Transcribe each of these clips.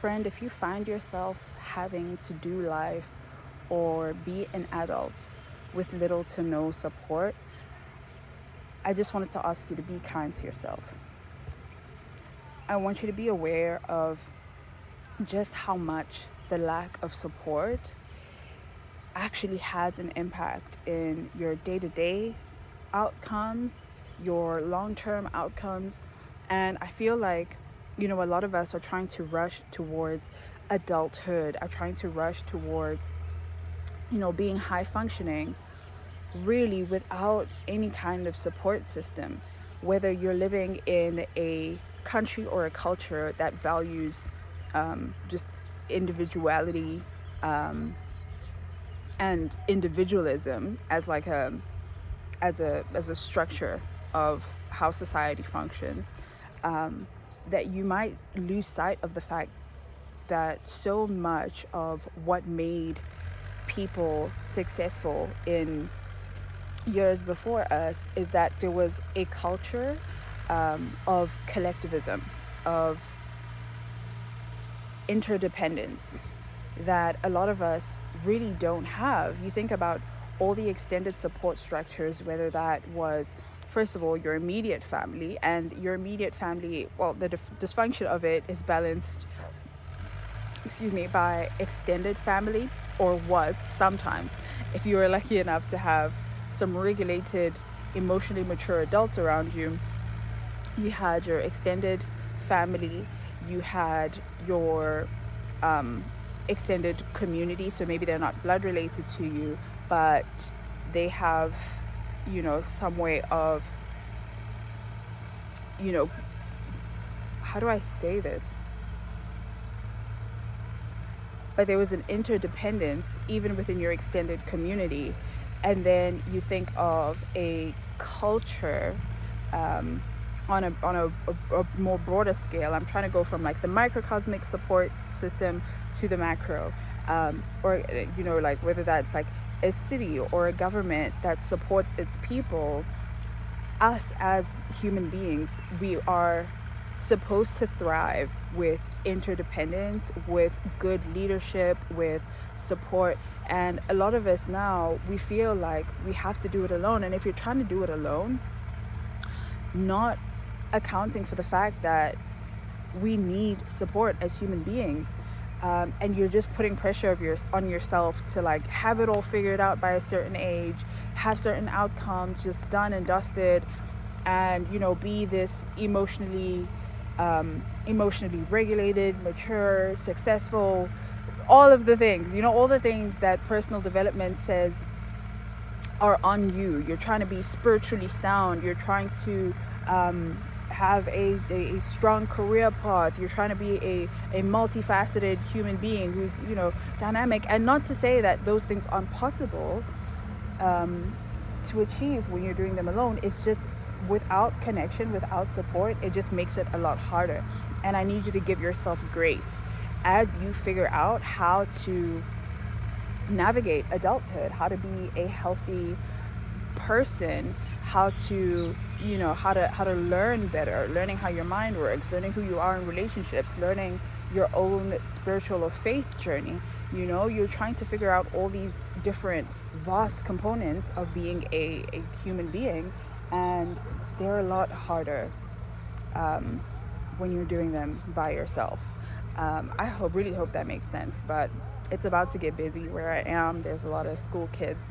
friend, if you find yourself having to do life or be an adult with little to no support, I just wanted to ask you to be kind to yourself. I want you to be aware of just how much the lack of support actually has an impact in your day-to-day outcomes, your long-term outcomes. And I feel like, a lot of us are trying to rush towards adulthood, are trying to rush towards, being high functioning, really without any kind of support system. Whether you're living in a country or a culture that values just individuality, and individualism as like a structure of how society functions, that you might lose sight of the fact that so much of what made people successful in years before us is that there was a culture of collectivism, of interdependence, that a lot of us really don't have. You think about all the extended support structures, whether that was, first of all, your immediate family, and your immediate family, well, the dysfunction of it is balanced, by extended family, or was sometimes, if you were lucky enough to have some regulated, emotionally mature adults around you. You had your extended family, you had your extended community, so maybe they're not blood related to you, but they have, some way of, how do I say this? But there was an interdependence even within your extended community. And then you think of a culture, on a more broader scale. I'm trying to go from like the microcosmic support system to the macro, or like whether that's like a city or a government that supports its people. Us as human beings, we are supposed to thrive with interdependence, with good leadership, with support. And a lot of us now, we feel like we have to do it alone. And if you're trying to do it alone, not accounting for the fact that we need support as human beings, and you're just putting pressure on yourself to like have it all figured out by a certain age, have certain outcomes just done and dusted, and be this emotionally regulated, mature, successful, all of the things, all the things that personal development says are on you. You're trying to be spiritually sound. You're trying to have a strong career path. You're trying to be a multifaceted human being who's, dynamic. And not to say that those things aren't possible to achieve when you're doing them alone. It's just without connection, without support, it just makes it a lot harder. And I need you to give yourself grace as you figure out how to navigate adulthood, how to be a healthy person, how to how to learn better, learning how your mind works, learning who you are in relationships, learning your own spiritual or faith journey. You're trying to figure out all these different vast components of being a human being, and they're a lot harder when you're doing them by yourself. I really hope that makes sense, but it's about to get busy where I am. There's a lot of school kids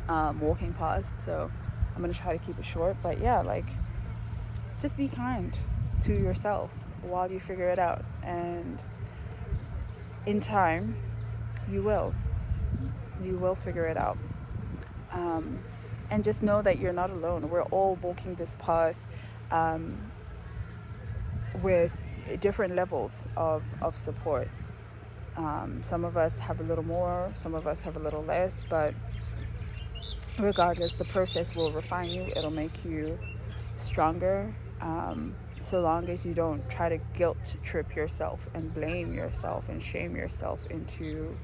walking past, so I'm gonna try to keep it short. But yeah, like, just be kind to yourself while you figure it out, and in time you will figure it out. And just know that you're not alone. We're all walking this path with different levels of support. Some of us have a little more, some of us have a little less, but regardless, the process will refine you. It'll make you stronger, so long as you don't try to guilt trip yourself and blame yourself and shame yourself into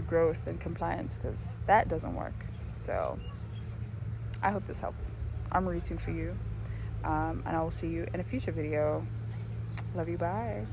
growth and compliance, because that doesn't work. So I hope this helps. I'm rooting for you, and I will see you in a future video. Love you. Bye.